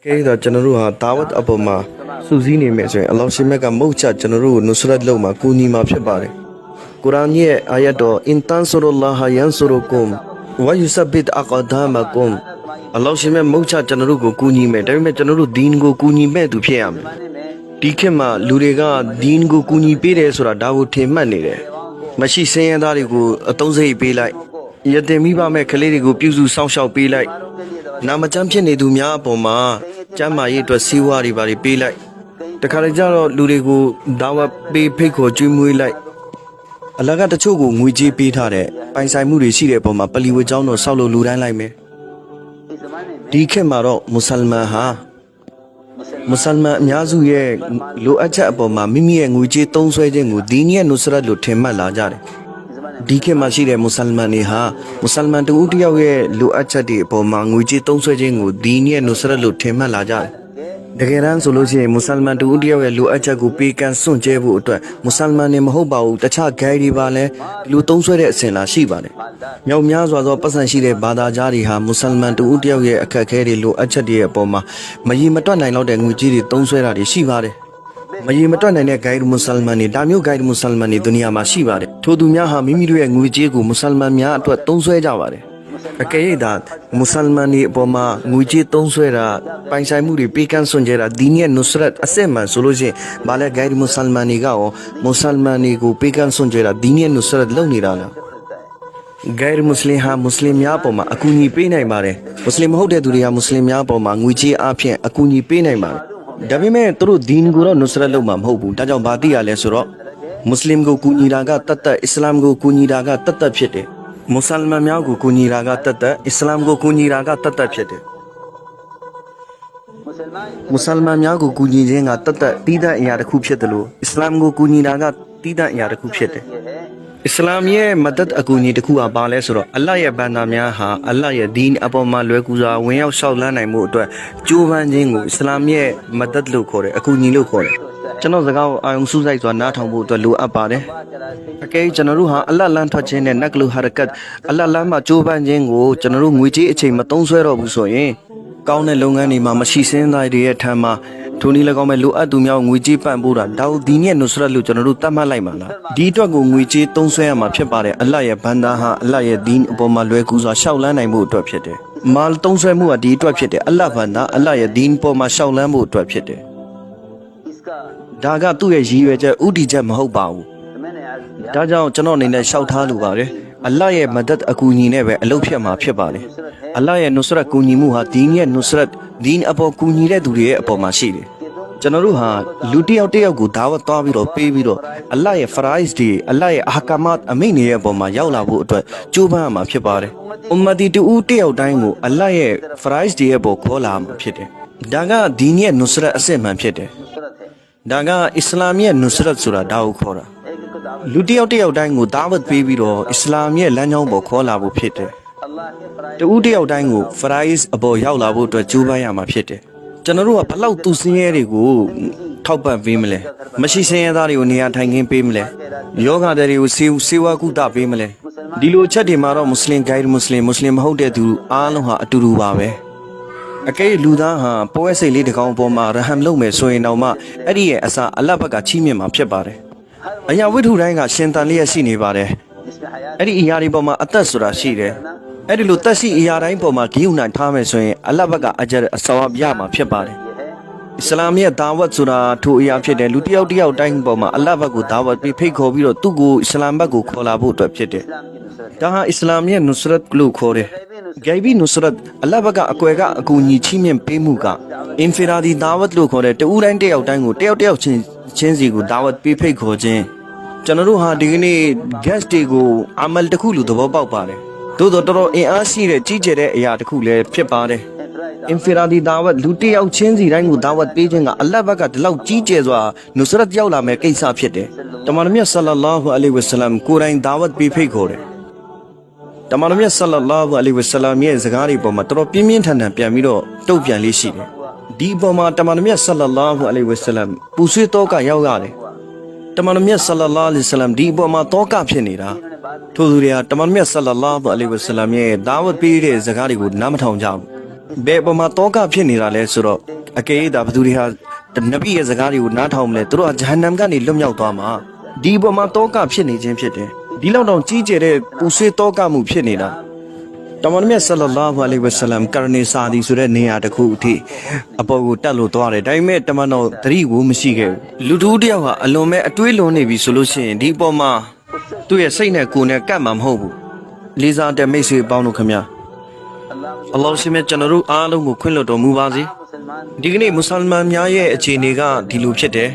Kaya general ha tawat apa ma suzi ni mesej Allah siapa mauca general nusrat lau ma kuni ma psebare Quran ye ayat do intan surullah yan surukum wa yusabbit aqdamakum Allah siapa mauca general ko kuni me tapi me general din ko kuni me tu phe am Dikhe ma lurega din ko kuni pe de sura da ko the mat ni de Mashi sayan da ri ko athong sai pe lai yatin mi ba me khalai ri ko pyu su saung shaw pe lai Na macam phit ne tu mya apaw ma cham ma yi atwat sewa ri ba ri pe lai Takha ja ro lu de ko dawa pe phit khaw chwe mwe lai Allah ka tachot ko ngwe je pe tha de pai sai mu ri shi de apaw ma pali wet chaung do sauk lo lu dan lai me Di khet ma ro Musalman ha Musalman amya su ye lo at chat apaw ma mimi ye ngwe je tong swai chin ko din ye nusrat lo thin mat la ja de Di khet ma shi de Musalman ni ha Musalman tu tiyaw ye lo at chat de apaw ma ngwe je tong swai chin ko din ye nusrat lo thin mat la ja de Takae ran so lo chin Musalman tu tiyaw ye lo at chat ko pe kan swant che pho atwat Musalman ne ma hot pa bu tacha gai ri ba le lo tong swai de asin la shi ba de Myaw mya swa so patsan shi de bada ja ri ha Musalman tu tiyaw ye akhat khae de lo at chat de apaw ma ma yi ma twat nain law de ngwe ji de tong swai da de shi ba de Ma yi ma twat nain de guide Musalman ni da myo guide Musalman ni duniya ma shi ba de Tho tu mya ha mimi do ye ngwe ji ko Musalman mya atwat tong swai ja ba de Akaye da Musalman ni apaw ma ngwe ji tong swai da pai sai mu ri pe kan swant che da din ye nusrat asit man so lo chin ba le guide Musalman ni ka yo Musalman ni ko pe kan swant che da din ye nusrat law ni da la Gair Muslim ha Muslim mya apaw ma akuni pe nain ba de Muslim ma hot de tu ri ha Muslim mya apaw ma ngwe ji a phit akuni pe nain ba de Da pemen tu ro din ko ro nusrat law ma ma hot bu da jaung ba ti ya le so ro Muslim ko kuni da ka tat tat Islam ko kuni da ka tat tat phit de Musalman mya ko kuni da ka tat tat Islam ko kuni da ka tat tat phit de Musalman mya ko kuni chin ka tat tat ti dat aya takhu phit de lo Islam ko kuni da ka ti dat aya takhu phit de Islam ye madad akuni takhu a ba le so ro Allah ye banda mya ha Allah ye din apaw ma lwe ku sa win yaw shauk lan nain mu atwat jo ban chin ko Islam ye madad lo khaw de akuni lo khaw de Chano saka ko ayong su sai swa na thong pho atwat lo at pa de Akaye chanaru ha Allah lan thwat chin ne naklu harakat Allah lan ma jo ban chin ko chanaru ngwe ji achain ma tong swai ro bu so yin kaung ne longhan ni ma mashi sin dai de ye than ma Thoni la kaung me lo at tu myaw ngwe ji pan pho da da wo din ye nusrat lo chanaru tat mat lai ma la Di atwat ko ngwe ji tong swai ya ma phit pa de Allah ye banda ha Allah ye din apaw ma lwe ku swa shauk lan nain pho atwat phit de Mal tong swai mu a di atwat phit de Allah banda Allah ye din paw ma shauk lan pho atwat phit de Da ka tu ye yi yue chat uti chat ma hot pa bu Da jaung chanoအနေနဲ့ရှောက်ထားလိုပါတယ်Allahရဲ့မဒတ်အကူအညီနဲ့ပဲအလုပ်ဖြစ်မှာဖြစ်ပါတယ်Allahရဲ့နုစရတ်ကူညီမှုဟာဒီရဲ့နုစရတ်ဒီအပေါ်ကူညီတဲ့သူတွေရဲ့အပေါ်မှာရှိတယ်ကျွန်တော်တို့ဟာလူတစ်ယောက်တစ်ယောက်ကိုဒါဝတ်သွားပြီးတော့ပေးပြီးတော့ Allah ရဲ့ farais တွေ Allah ရဲ့ ahkamat အမိန့်တွေရဲ့အပေါ်မှာရောက်လာဖို့အတွက်ကြိုးပမ်းရမှာဖြစ်ပါတယ်ဥம்மတီတူဦးတစ်ယောက်တိုင်းကို Allah ရဲ့ farais တွေရဲ့ပေါ်ခေါ်လာမှာဖြစ်တယ်ဒါကဒီရဲ့နုစရတ်အစစ်မှန်ဖြစ်တယ်ဒါကအစ္စလာမ်ရဲ့နုစရတ်ဆိုတာဒါကိုခေါ်တာလူတစ်ယောက်တိုင်းကိုဒါဝတ်ပေးပြီးတော့အစ္စလာမ်ရဲ့လမ်းကြောင်းပေါ်ခေါ်လာဖို့ဖြစ်တယ်တူဦးတစ်ယောက်တိုင်းကို farais အပေါ်ရောက်လာဖို့အတွက်ကြိုးပမ်းရမှာဖြစ်တယ်ကျွန်တော်တို့ကဘလောက်သူစင်းရဲတွေကိုထောက်ပံ့ပေးမလဲမရှိစင်းရဲသားတွေကိုနေရာထိုင်ခင်းပေးမလဲယောဂတွေကိုစေဝါကုသပေးမလဲဒီလိုချက်တွေမှာတော့မွတ်စလင် guide မွတ်စလင်မဟုတ်တဲ့သူအားလုံးဟာအတူတူပါပဲအကဲလူသားဟာပွဲစိတ်လေးတစ်ကောင်ပေါ်မှာရဟမ်လုပ်မယ်ဆိုရင်တော့မှအဲ့ဒီရဲ့အစာအလတ်ဘက်ကချီးမြှင့်မှာဖြစ်ပါတယ်အရာဝိထုတိုင်းကရှင်တန်လျက်ရှိနေပါတယ်အဲ့ဒီအရာတွေပေါ်မှာအသက်ဆိုတာရှိတယ်အဲ့ဒီလိုတက်ရှိအရာတိုင်းပေါ်မှာဂိယူနိုင်ထားမယ်ဆိုရင်အလတ်ဘက်ကအကြအစဝါပြမှာဖြစ်ပါတယ်အစ္စလာမ်ရဲ့ဒါဝတ်ဆိုတာထိုအရာဖြစ်တယ်လူတစ်ယောက်တိုင်းပေါ်မှာအလတ်ဘက်ကိုဒါဝတ်ပြီးဖိတ်ခေါ်ပြီးတော့သူ့ကိုအစ္စလာမ်ဘက်ကိုခေါ်လာဖို့အတွက်ဖြစ်တယ်ဒါဟာအစ္စလာမ်ရဲ့နုစရတ်လို့ခေါ်တယ်ဂိုင်ဘီနုစရတ်အလတ်ဘက်ကအကွယ်ကအကူအညီချီးမြှင့်ပေးမှုကအင်ဖီရာဒီဒါဝတ်လို့ခေါ်တဲ့တူတိုင်းတစ်ယောက်တိုင်းကိုတစ်ယောက်ချင်းစီကိုဒါဝတ်ပေးဖိတ်ခေါ်ခြင်းကျွန်တော်တို့ဟာဒီကနေ့ guest တွေကိုအမလ်တစ်ခုလိုသဘောပေါက်ပါတယ်သို့တော့တော်တော်အင်အားရှိတဲ့ကြီးကျယ်တဲ့အရာတစ်ခုလည်းဖြစ်ပါတယ်အင်ဖီရာဒီဒါဝတ်လူတစ်ယောက်ချင်းစီတိုင်းကိုဒါဝတ်ပေးခြင်းကအလတ်ဘက်ကဒီလောက်ကြီးကျယ်စွာနုစရတ်ရောက်လာမဲ့ကိစ္စဖြစ်တယ်တမန်တော်မြတ်ဆလ္လာလာဟူအလိုင်ဝါဆလမ်ကိုယ်တိုင်ဒါဝတ်ပေးဖိတ်ခေါ်တယ်တမန်တော်မြတ်ဆလ္လာလာဟူအလိုင်ဝါဆလမ်ရဲ့စကားတွေပေါ်မှာတော်တော်ပြင်းပြင်းထန်ထန်ပြန်ပြီးတော့တုတ်ပြန်လေးရှိတယ်ဒီပေါ်မှာတမန်တော်မြတ်ဆလ္လာလာဟူအလိုင်ဝါဆလမ်ပူဆွေးတော့ကရောက်ရတယ်တမန်တော်မြတ်ဆလ္လာလာအလိုင်ဝါဆလမ်ဒီပေါ်မှာတော့ကဖြစ်နေတာထို့သူတွေကတမန်တော်မြတ်ဆလ္လာလာဟူအလိုင်ဝါဆလမ်ရဲ့ဒါဝတ်ပေးတဲ့စကားတွေကိုနားမထောင်ကြဘူး ဘယ်ပေါ်မှာတောကဖြစ်နေတာလဲဆိုတော့အကယ်၍ဒါဘသူတွေဟာနဗီရဲ့စကားတွေကိုနားထောင်မလဲသူတို့ကဂျဟန္နမ်ကနေလွတ်မြောက်သွားမှာဒီပေါ်မှာတောကဖြစ်နေခြင်းဖြစ်တယ်ဒီလောက်တောင်ကြီးကျယ်တဲ့ပူဆွေးတောကမှုဖြစ်နေတာတမန်တော်မြတ်ဆလ္လာလာဟူအလိုင်ဝါဆလမ်ကာရနီစာဒီဆိုတဲ့နေရာတစ်ခုအထိအပေါ်ကိုတက်လို့သွားတယ်ဒါပေမဲ့တမန်တော်သတိကိုမရှိခဲ့ဘူးလူတူတယောက်ဟာအလွန်မဲ့အတွေးလွန်နေပြီဆိုလို့ရှိရင်ဒီအပေါ်မှာသူ့ရဲ့စိတ်နဲ့ကိုယ်နဲ့ကပ်မှာမဟုတ်ဘူးလေးစားတဲ့မိတ်ဆွေပေါင်းတို့ခင်ဗျာအလ္လာဟ်ရှင်မြတ်ကျွန်တော်တို့အားလုံးကိုခွင့်လွှတ်တော်မူပါစေဒီကနေ့မွတ်စလမန်များရဲ့အခြေအနေကဒီလိုဖြစ်တယ်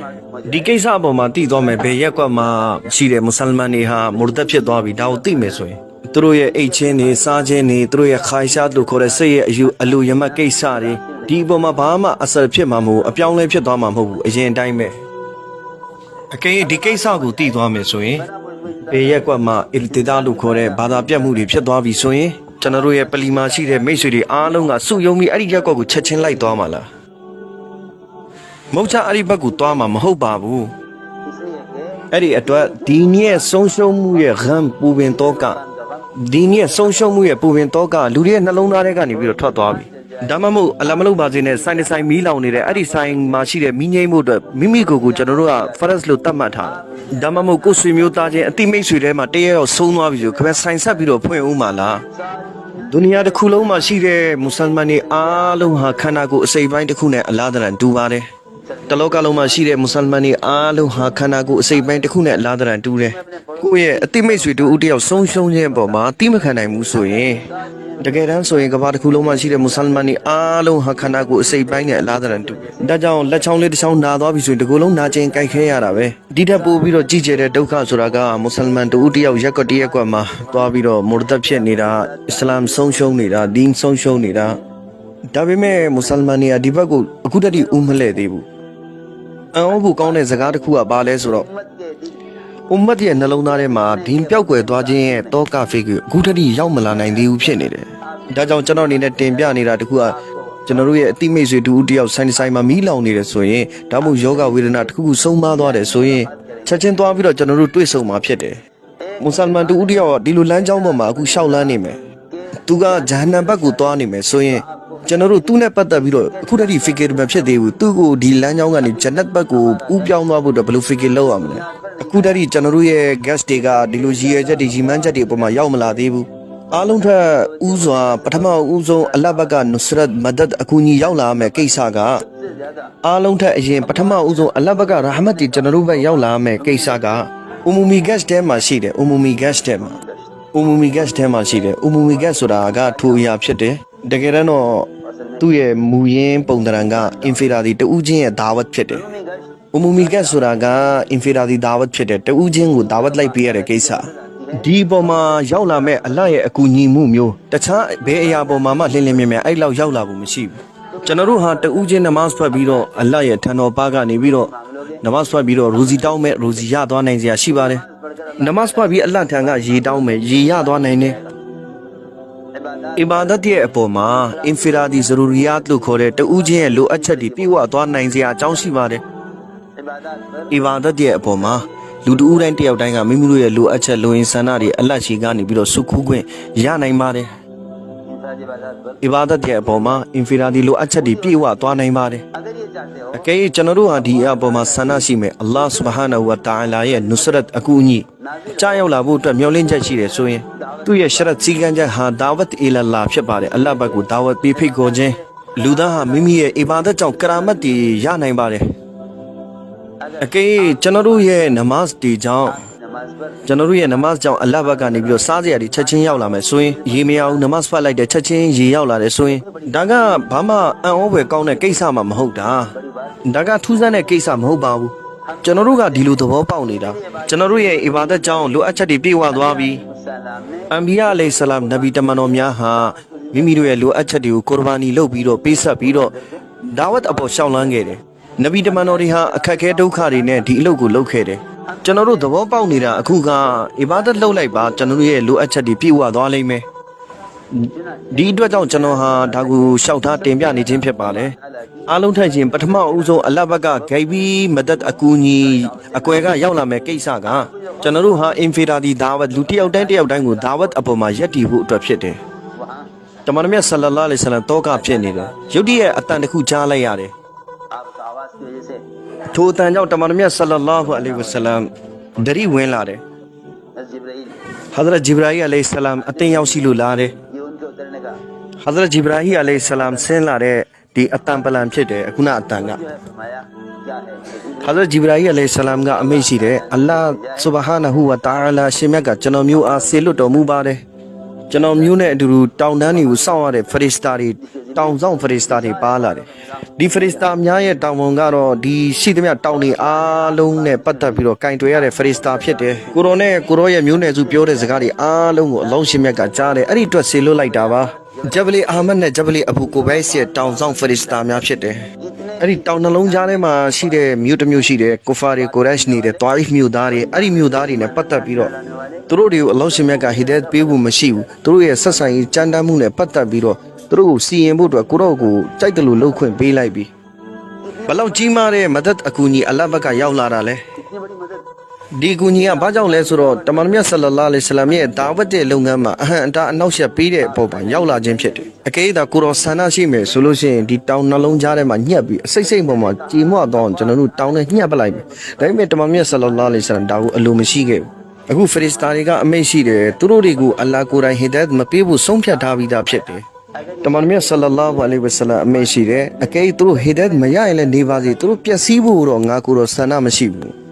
ဒီကိစ္စအပေါ်မှာတည်သွားမယ်ဘယ်ရက်ကွက်မှာရှိတဲ့မွတ်စလမန်တွေဟာမူရတက်ဖြစ်သွားပြီဒါကိုသိမယ်ဆိုရင်သူတို့ရဲ့အိတ်ချင်းတွေစားခြင်းတွေသူတို့ရဲ့ခိုင်ရှားလို့ခေါ်တဲ့စိတ်ရဲ့အလူရမတ်ကိစ္စတွေဒီအပေါ်မှာဘာမှအဆယ်ဖြစ်မှာမဟုတ်အပြောင်းလဲဖြစ်သွားမှာမဟုတ်ဘူးအရင်တိုင်းပဲအကယ်ဒီကိစ္စကိုတည်သွားမယ်ဆိုရင်ဘေးရက်ကွက်မှာအီလ်တီဒါလို့ခေါ်တဲ့ဘာသာပြတ်မှုတွေဖြစ်သွားပြီဆိုရင်ကျွန်တော်တို့ရဲ့ပလီမာရှိတဲ့မိတ်ဆွေတွေအားလုံးကစုယုံပြီးအဲ့ဒီရက်ကွက်ကိုချက်ချင်းလိုက်သွားမှာလားမဟုတ်ချအဲ့ဒီဘက်ကိုသွားမှာမဟုတ်ပါဘူးအဲ့ဒီအတွက်ဒီနည်းဆုံးရှုံးမှုရဲ့ဂမ်ပူပင်တော့ကဒီနည်းဆုံးရှုံးမှုရဲ့ပူပင်တော့ကလူတွေရဲ့နှလုံးသားထဲကနေပြီးတော့ထွက်သွားပြီဒါမှမဟုတ်အလမလုပ်ပါစေနဲ့ဆိုင်ဆိုင်မီးလောင်နေတဲ့အဲ့ဒီဆိုင်မှာရှိတဲ့မီးငိမ့်မှုအတွက်မိမိကိုယ်ကိုကျွန်တော်တို့က first လို့သတ်မှတ်ထားဒါမှမဟုတ်ကိုယ်ဆွေမျိုးသားချင်းအတိမိတ်ဆွေထဲမှာတရရောက်ဆုံးသွားပြီဆိုခင်ဗျဆိုင်ဆက်ပြီးတော့ဖွင့်ဦးမှာလားဒုနီယာတစ်ခုလုံးမှာရှိတဲ့မွတ်စလမန်တွေအားလုံးဟာခန္ဓာကိုယ်အစိပ်ပိုင်းတစ်ခုနဲ့အလားတန်တူပါတယ်တလောကလုံးမှာရှိတဲ့မွတ်စလမန်တွေအားလုံးဟာခန္ဓာကိုယ်အစိပ်ပိုင်းတစ်ခုနဲ့အလားတန်တူတယ်ကိုယ့်ရဲ့အတိမိတ်ဆွေတူဦးတယောက်ဆုံးရှုံးခြင်းအပေါ်မှာတိမခံနိုင်ဘူးဆိုရင်တကယ်တမ်းဆိုရင်ကဘာတစ်ခုလုံးမှာရှိတဲ့မွတ်စလမန်တွေအားလုံးဟာခန္ဓာကိုယ်အစိပ်ပိုင်းနဲ့အလားတန်တူဒါကြောင့်လက်ချောင်းလေးတစ်ချောင်းနာသွားပြီဆိုရင်ဒီကိုယ်လုံးနာကျင်ကြိုက်ခဲရတာပဲဒီထက်ပိုပြီးတော့ကြည်ကျတဲ့ဒုက္ခဆိုတာကမွတ်စလမန်တူဦးတယောက်ရက်ကွက်တရက်ကွက်မှာသွားပြီးတော့မူရတက်ဖြစ်နေတာအစ္စလာမ်ဆုံးရှုံးနေတာဒင်းဆုံးရှုံးနေတာဒါပေမဲ့မွတ်စလမန်တွေကဒီဘက်ကိုအခုတည်းကဦးမလဲသေးဘူးအံ့ဩဖို့ကောင်းတဲ့စကားတစ်ခုကဘာလဲဆိုတော့အွမ်မတ်ရဲ့နှလုံးသားထဲမှာဒင်းပြောက်ကွယ်သွားခြင်းရဲ့တောကဖိတ်ကအခုတည်းကရောက်မလာနိုင်သေးဘူးဖြစ်နေတယ်ဒါကြောင့်ကျွန်တော်အနေနဲ့တင်ပြနေတာတခုကကျွန်တော်တို့ရဲ့အတိမိတ်ဆွေတူဦးတယောက်ဆိုင်မှာမီးလောင်နေတယ်ဆိုရင်ဒါမှမဟုတ်ယောဂဝေဒနာတစ်ခုခုဆုံးမသွားတယ်ဆိုရင်ချက်ချင်းသွားပြီးတော့ကျွန်တော်တို့တွေ့ဆုံမှာဖြစ်တယ်မွတ်စလမန်တူဦးတယောက်ကဒီလိုလမ်းကြောင်းပေါ်မှာအခုရှောက်လန်းနေမယ်သူကဂျဟန္နမ်ဘက်ကိုသွားနေမယ်ဆိုရင်ကျွန်တော်တို့သူ့နဲ့ပတ်သက်ပြီးတော့အခုတည်းက figure မဖြစ်သေးဘူးသူ့ကိုဒီလမ်းကြောင်းကနေဂျန်နတ်ဘက်ကိုဥပြောင်းသွားဖို့တော့ဘယ်လို figure လုပ်ရမလဲအခုတည်းကကျွန်တော်တို့ရဲ့ guest တွေကဒီလိုရည်ရွယ်ချက်တွေရည်မှန်းချက်တွေအပေါ်မှာရောက်မလာသေးဘူးအားလုံးထက်ဦးစွာပထမဦးဆုံးအလ္လာဟ်ဘက်ကနုစရတ်မဒတ်အကူအညီရောက်လာမယ်ကိစ္စကအားလုံးထက်အရင်ပထမဦးဆုံးအလ္လာဟ်ဘက်ကရာဟမတ်တီကျွန်တော်တို့ဘက်ရောက်လာမယ်ကိစ္စကအူမူမီဂက်စ်ထဲမှာရှိတယ်အူမူမီဂက်စ်ထဲမှာရှိတယ်အူမူမီဂက်စ်ဆိုတာကထိုအရာဖြစ်တယ်တကယ်တော့သူ့ရဲ့မူရင်းပုံသဏ္ဍာန်ကအင်ဖီရာဒီတူးချင်းရဲ့ဒါဝတ်ဖြစ်တယ်အူမူမီဂက်စ်ဆိုတာကအင်ဖီရာဒီဒါဝတ်ဖြစ်တယ်တူးချင်းကိုဒါဝတ်လိုက်ပေးရတဲ့ကိစ္စဒီပေါ်မှာရောက်လာမဲ့အလ္လာဟ်ရဲ့အကူအညီမှုမျိုးတခြားဘယ်အရာပေါ်မှာမှလင်းလင်းမြဲမြဲအဲ့လောက်ရောက်လာဖို့မရှိဘူးကျွန်တော်တို့ဟာတူးချင်းနမတ်ဖတ်ပြီးတော့အလ္လာဟ်ရဲ့ထံတော်ပါကနေပြီးတော့နမတ်ဖတ်ပြီးတော့ရူဇီတောင်းမဲ့ရူဇီရသွားနိုင်စရာရှိပါတယ်နမတ်ဖတ်ပြီးအလ္လာဟ်ထံကရေတောင်းမယ်ရေရသွားနိုင်တယ်အီဘာဒတ်ရဲ့အပေါ်မှာအင်ဖီရာဒီဇရူရီယတ်လို့ခေါ်တဲ့တူးချင်းရဲ့လိုအပ်ချက်တွေပြည့်ဝသွားနိုင်စရာအကြောင်းရှိပါတယ်အီဘာဒတ်ရဲ့အပေါ်မှာလူတူဦးတိုင်းတယောက်တိုင်းကမိမိတို့ရဲ့လိုအပ်ချက်လိုရင်းဆန္ဒတွေအလတ်ရှိကနေပြီးတော့စုခူးခွင့်ရနိုင်ပါတယ်အီဘာဒတ်ရဲ့အပေါ်မှာအင်ဖီရာဒီလိုအပ်ချက်တွေပြည့်ဝသွားနိုင်ပါတယ်အကယ်၍ကျွန်တော်တို့ဟာဒီအပေါ်မှာဆန္ဒရှိမယ်အလ္လာဟ်ဆူဘဟာနဟူဝါတအာလာရဲ့နုစရတ်အကူအညီကြားရောက်လာဖို့အတွက်မျှော်လင့်ချက်ရှိတယ်ဆိုရင်သူ့ရဲ့ရှရတ်စီကံချက်ဟာဒါဝတ်အီလာလာဖြစ်ပါတယ်အလ္လာဟ်ဘက်ကိုဒါဝတ်ပေးဖိတ်ခေါ်ခြင်းလူသားဟာမိမိရဲ့အီဘာဒတ်ကြောင့်ကရာမတ်တွေရနိုင်ပါတယ်အကယ်ကျွန်တော်တို့ရဲ့နမတ်တွေကြောင့်အလ္လာဟဟ်ဘက်ကနေပြီးတော့စားစရာတွေချက်ချင်းရောက်လာမယ်ဆိုရင်ရေမရအောင်နမတ်ဖတ်လိုက်တဲ့ချက်ချင်းရေရောက်လာတယ်ဆိုရင်ဒါကဘာမှအံ့ဩဖွယ်ကောင်းတဲ့ကိစ္စမှမဟုတ်တာဒါကထူးဆန်းတဲ့ကိစ္စမဟုတ်ပါဘူးကျွန်တော်တို့ကဒီလိုသဘောပေါက်နေတာကျွန်တော်တို့ရဲ့အီဘာဒတ်ကြောင့်လိုအပ်ချက်တွေပြည့်ဝသွားပြီအန်ဘီယာအလိုင်ဆလမ်နဗီတမန်တော်များဟာမိမိတို့ရဲ့လိုအပ်ချက်တွေကိုကုရ်ဘာနီလုပ်ပြီးတော့ပေးဆက်ပြီးတော့ဒါဝတ်အပေါ်ရှောင်းလန်းခဲ့တယ်နဗီတမန်တော်တွေဟာအခက်အခဲဒုက္ခတွေနဲ့ဒီအလုပ်ကိုလုပ်ခဲ့တယ်ကျွန်တော်တို့သဘောပေါက်နေတာအခုကအီဘာဒတ်လုပ်လိုက်ပါကျွန်တော်တို့ရဲ့လိုအပ်ချက်တွေပြည့်ဝသွားလိမ့်မယ်ဒီအတွက်ကြောင့်ကျွန်တော်ဟာဒါကိုရှောက်ထားတင်ပြနေခြင်းဖြစ်ပါလေအားလုံးထက်ချင်းပထမအဦးဆုံးအလ္လာဟ်ဘက်ကဂိုင်ဘီမဒတ်အကူညီအကွယ်ကရောက်လာမဲ့ကိစ္စကကျွန်တော်တို့ဟာအင်ဖီရာဒီဒါဝတ်လူတယောက်တိုင်းကိုဒါဝတ်အပေါ်မှာယက်တည်ဖို့အတွက်ဖြစ်တယ် တမန်တော်မြတ်ဆလ္လာလဟ်အလိုင်းဝါဆလမ်တောကဖြစ်နေတယ်ရုတ်တရက်အတန်တစ်ခုကြားလိုက်ရတယ် आपका आवाज की वजह से ထိုအတန်ကြောင့်တမန်တော်မြတ်ဆလ္လာလဟ်အလိုင်းဝါဆလမ်ဒရီဝင်လာတယ် जिब्राइल ဟာဇရတ်ဂျိဘရာဟီအလိုင်းဆလမ်အတင်းရောက်ရှိလို့လာတယ် ये उनके उतरने का ဟာဇရတ်ဂျိဘရာဟီအလိုင်းဆလမ်ဆင်းလာတဲ့ဒီအတန်ပလန်ဖြစ်တယ်အခုနအတန်က जो है फरमाया क्या है ဟာဇရတ်ဂျိဘရာဟီအလိုင်းဆလမ်ကအမိန့်ရှိတယ်အလ္လာဟ်ဆူဘဟာနဟူဝါတာအာလာရှင်မြတ်ကကျွန်တော်မျိုးအားဆေလွတ်တော်မူပါတယ်ကျွန်တော်မျိုးနဲ့အတူတူတောင်တန်းတွေကိုစောင့်ရတဲ့ဖရစ်စတာတွေတောင်ဆောင်ဖရစ်စတာတွေပါလာတယ်ဒီဖရစ်စတာများရဲ့တောင်ဝန်ကတော့ဒီရှိသမျှတောင်တွေအားလုံးနဲ့ပတ်သက်ပြီးတော့ကင်တွယ်ရတဲ့ဖရစ်စတာဖြစ်တယ်ကိုရောနဲ့ကိုရောရဲ့မျိုးနယ်စုပြောတဲ့စကားတွေအားလုံးကိုအလုံးရှင်မြတ်ကကြားတယ်အဲ့ဒီအတွက်ဆေလွတ်လိုက်တာပါဂျဗလီအာမတ်နဲ့ဂျဗလီအဘူကိုဘိုက်စ်ရဲ့တောင်ဆောင်ဖရစ်စတာများဖြစ်တယ်အဲ့ဒီတောင်နှလုံးကြားထဲမှာရှိတဲ့မြို့တစ်မြို့ရှိတယ်ကိုဖာတွေကိုရက်ရှ်နေတဲ့တွာရစ်မြို့သားတွေအဲ့ဒီမြို့သားတွေနဲ့ပတ်သက်ပြီးတော့သူတို့တွေကိုအလောရှင်မြတ်ကဟီဒတ်ပေးဖို့မရှိဘူးသူတို့ရဲ့ဆက်ဆံရေးကြမ်းတမ်းမှုနဲ့ပတ်သက်ပြီးတော့သူတို့ကိုစီရင်ဖို့အတွက်ကိုတော့ကိုကြိုက်တယ်လို့လှုပ်ခွင့်ပေးလိုက်ပြီဘလောက်ကြီးမားတဲ့မဒတ်အကူညီအလ္လာဟ်ဘက်ကရောက်လာတာလဲ इतनी बड़ी मदद ဒီအကူညီကဘာကြောင့်လဲဆိုတော့တမန်တော်မြတ်ဆလ္လာလဟ်အလိုင်းဝါဆလမ်ရဲ့ဒါဝတ်တဲ့လုပ်ငန်းမှာအဟံအတားအနောက်ရှက်ပေးတဲ့အပေါ်မှာရောက်လာခြင်းဖြစ်တယ်အကယ်၍ကိုရောဆန္ဒရှိမယ်ဆိုလို့ရှိရင်ဒီတောင်နှလုံးကြားထဲမှာညှက်ပြီးအစိတ်စိတ်ပေါ်မှာကြေမွတော့ကျွန်တော်တို့တောင်းနဲ့ညှက်ပလိုက်ပြီဒါပေမဲ့တမန်တော်မြတ်ဆလ္လာလဟ်အလိုင်းဝါဆလမ်ဒါကိုအလိုမရှိခဲ့ဘူးအခုဖရစ်စတာတွေကအမိန့်ရှိတယ်သူတို့တွေကိုအလ္လာဟ်ကိုယ်တိုင်ဟီဒတ်မပေးဖို့ဆုံးဖြတ်ထားပြီးသားဖြစ်တယ်တမန်တော်မြတ်ဆလ္လာလဟ်အလိုင်းဝါဆလမ်အမိန့်ရှိတယ်အကယ်၍သူတို့ဟီဒတ်မရရင်လည်းနေပါစေသူတို့ပျက်စီးဖို့တော့ငါကိုယ်တော်ဆန္ဒမရှိဘူး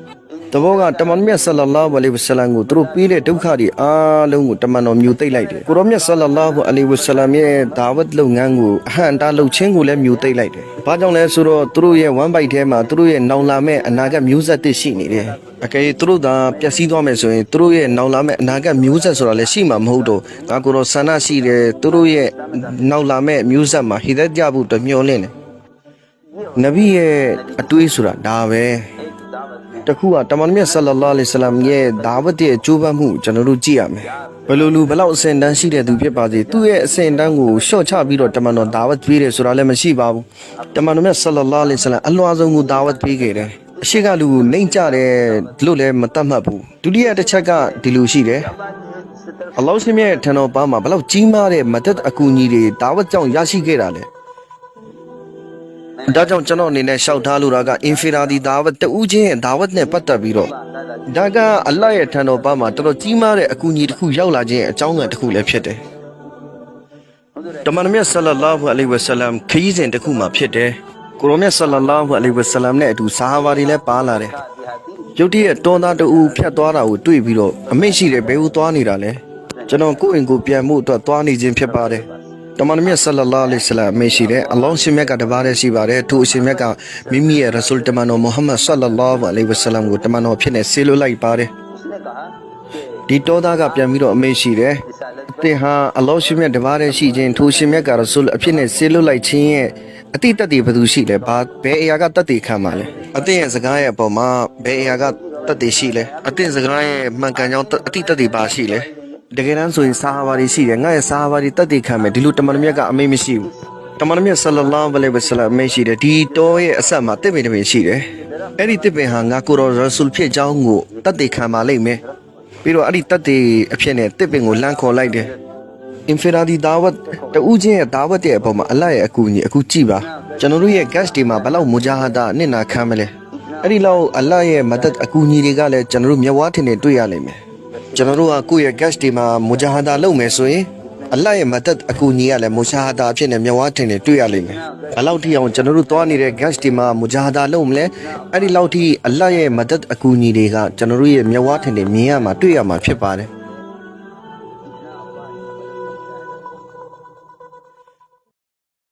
တဘောကတမန်တော်မြတ်ဆလ္လာလဟ်အလိုင်းဝါဆလမ်ကိုသူတို့ပေးတဲ့ဒုက္ခတွေအားလုံးကိုတမန်တော်မျိုးသိမ့်လိုက်တယ်ကိုရောမြတ်ဆလ္လာလဟ်အလိုင်းဝါဆလမ်ရဲ့ဒါဝတ်လုပ်ငန်းကိုအဟံတားလုပ်ခြင်းကိုလည်းမျိုးသိမ့်လိုက်တယ်ဘာကြောင့်လဲဆိုတော့သူတို့ရဲ့ဝမ်းပိုက်ထဲမှာသူတို့ရဲ့နောင်လာမဲ့အနာဂတ်မျိုးဆက်တစ်ရှိနေတယ်အကယ်သူတို့သာပျက်စီးသွားမယ်ဆိုရင်သူတို့ရဲ့နောင်လာမဲ့အနာဂတ်မျိုးဆက်ဆိုတာလည်းရှိမှာမဟုတ်တော့ငါကိုယ်တော်ဆန္ဒရှိတယ်သူတို့ရဲ့နောင်လာမဲ့မျိုးဆက်မှာဟီဒတ်ကြဖို့အတွက်မျှော်လင့်တယ်နဗီရဲ့အတွေးဆိုတာဒါပဲ एक दावत है တခုကတမန်တော်မြတ်ဆလ္လာလဟ်အလိုင်းဝါဆလမ်ရဲ့ဒါဝတ်ရဲ့ကြိုးပမ်းမှုကျွန်တော်တို့ကြည့်ရမယ်ဘယ်လိုလူဘယ်လောက်အစင်တန်းရှိတဲ့သူဖြစ်ပါစေသူ့ရဲ့အစင်တန်းကိုရှော့ချပြီးတော့တမန်တော်ဒါဝတ်ပေးတယ်ဆိုတာလည်းမရှိပါဘူးတမန်တော်မြတ်ဆလ္လာလဟ်အလိုင်းဝါဆလမ်အလွှာဆုံးကိုဒါဝတ်ပေးခဲ့တယ်အရှိကလူကိုနှိမ့်ကြတယ်လို့လည်းမတတ်မှတ်ဘူးဒုတိယတစ်ချက်ကဒီလိုရှိတယ်အလ္လာဟ်ရှင်ရဲ့ထံတော်ပါမှာဘယ်လောက်ကြီးမားတဲ့မဒတ်အကူအညီတွေဒါဝတ်ကြောင့်ရရှိခဲ့တာလဲဒါကြောင့်ကျွန်တော်အနေနဲ့ရှောက်ထားလို့တာကအင်ဖီရာဒီဒါဝတ်တူးချင်းရဲ့ဒါဝတ်နဲ့ပတ်သက်ပြီးတော့ဒါကအလ္လာဟ်ရဲ့ထံတော်ပါမှာတော်တော်ကြီးမားတဲ့အကူအညီတစ်ခုရောက်လာခြင်းအကြောင်းအရာတစ်ခုလည်းဖြစ်တယ်တမန်တော်မြတ်ဆလ္လာလဟ်အလိုင်းဝါဆလမ်ခရီးစဉ်တစ်ခုမှဖြစ်တယ်ကိုရောမြတ်ဆလ္လာလဟ်အလိုင်းဝါဆလမ်နဲ့အတူဆာဟာဘာတွေလည်းပါလာတယ် देहाती ရုတ်တရက်တောသားတူဖြတ်သွားတာကိုတွေ့ပြီးတော့အမိန့်ရှိတယ်ဘယ်ဦးသွားနေတာလဲကျွန်တော်ကိုယ့်အိမ်ကိုပြန်မှုအတွက်သွားနေခြင်းဖြစ်ပါတယ်တမန်တော်မြတ်ဆလ္လာလဟ်အလိုင်းဝါဆလမ်အမိန့်ရှိတယ်အလ္လာဟ်ရှင်မြတ်ကတပါးတည်းရှိပါတယ်သူအရှင်မြတ်ကမိမိရဲ့ရဆူလ်တမန်တော်မုဟမ္မဒ်ဆလ္လာလဟ်အလိုင်းဝါဆလမ်ကိုတမန်တော်ဖြစ်နေဆေးလွတ်လိုက်ပါတယ် उसने कहा कि ဒီတောသားကပြန်ပြီးတော့အမိန့်ရှိတယ် रिसालत အသင်ဟာအလ္လာဟ်ရှင်မြတ်တပါးတည်းရှိခြင်းသူရှင်မြတ်ကရဆူလ်အဖြစ်နဲ့ဆေးလွတ်လိုက်ခြင်းရဲ့အတိတ်တည်းဘယ်သူရှိလဲဘာဘယ်အရာကတတ်တည်ခံမှာလဲအသင်ရဲ့စကားရဲ့အပေါ်မှာဘယ်အရာကတတ်တည်ရှိလဲအသင်စကားရဲ့မှန်ကန်ကြောင်းအတိတ်တည်းပါရှိလဲတကယ်တမ်းဆိုရင်ဆာဟာဘာတွေရှိတယ်ငါရဲ့ဆာဟာဘာတွေတတ်တည်ခံမယ်ဒီလိုတမန်တော်မြတ်ကအမိန့်မရှိဘူးတမန်တော်မြတ်ဆလ္လာလဟ်အလိုင်းဝါဆလမ်အမိန့်ရှိတယ်ဒီတောရဲ့အဆက်မှာတစ်ပင်တစ်ပင်ရှိတယ်အဲ့ဒီတစ်ပင်ဟာငါကိုယ်တော်ရဆူလ်ဖြစ်ကြောင်းကိုတတ်တည်ခံပါလိမ့်မယ်ပြီးတော့အဲ့ဒီတတ်တည်အဖြစ်နဲ့တစ်ပင်ကိုလှမ်းခေါ်လိုက်တယ်အင်ဖီရာဒီဒါဝတ်တူးချင်းရဲ့ဒါဝတ်ရဲ့အပေါ်မှာအလ္လာဟ်ရဲ့အကူအညီအခုကြည့်ပါကျွန်တော်တို့ရဲ့ gas တွေမှာဘယ်လောက်မူဂျာဟာဒါနစ်နာခံမလဲအဲ့ဒီလောက်အလ္လာဟ်ရဲ့မဒတ်အကူအညီတွေကလည်းကျွန်တော်တို့မျက်ဝါးထင်ထင်တွေ့ရလိမ့်မယ်ကျွန်တော်တို့ကကိုယ့်ရဲ့ gas တွေမှာမူဂျာဟာဒါလုပ်မယ်ဆိုရင်အလ္လာဟ်ရဲ့မဒတ်အကူအညီကလည်းမူဂျာဟာဒါအဖြစ်နဲ့မျက်ဝါးထင်ထင်တွေ့ရလိမ့်မယ်ဘယ်လောက်ထိအောင်ကျွန်တော်တို့သွားနေတဲ့ gas တွေမှာမူဂျာဟာဒါလုပ်မလဲအဲ့ဒီလောက်ထိအလ္လာဟ်ရဲ့မဒတ်အကူအညီတွေကကျွန်တော်တို့ရဲ့မျက်ဝါးထင်ထင်မြင်ရမှာတွေ့ရမှာဖြစ်ပါတယ်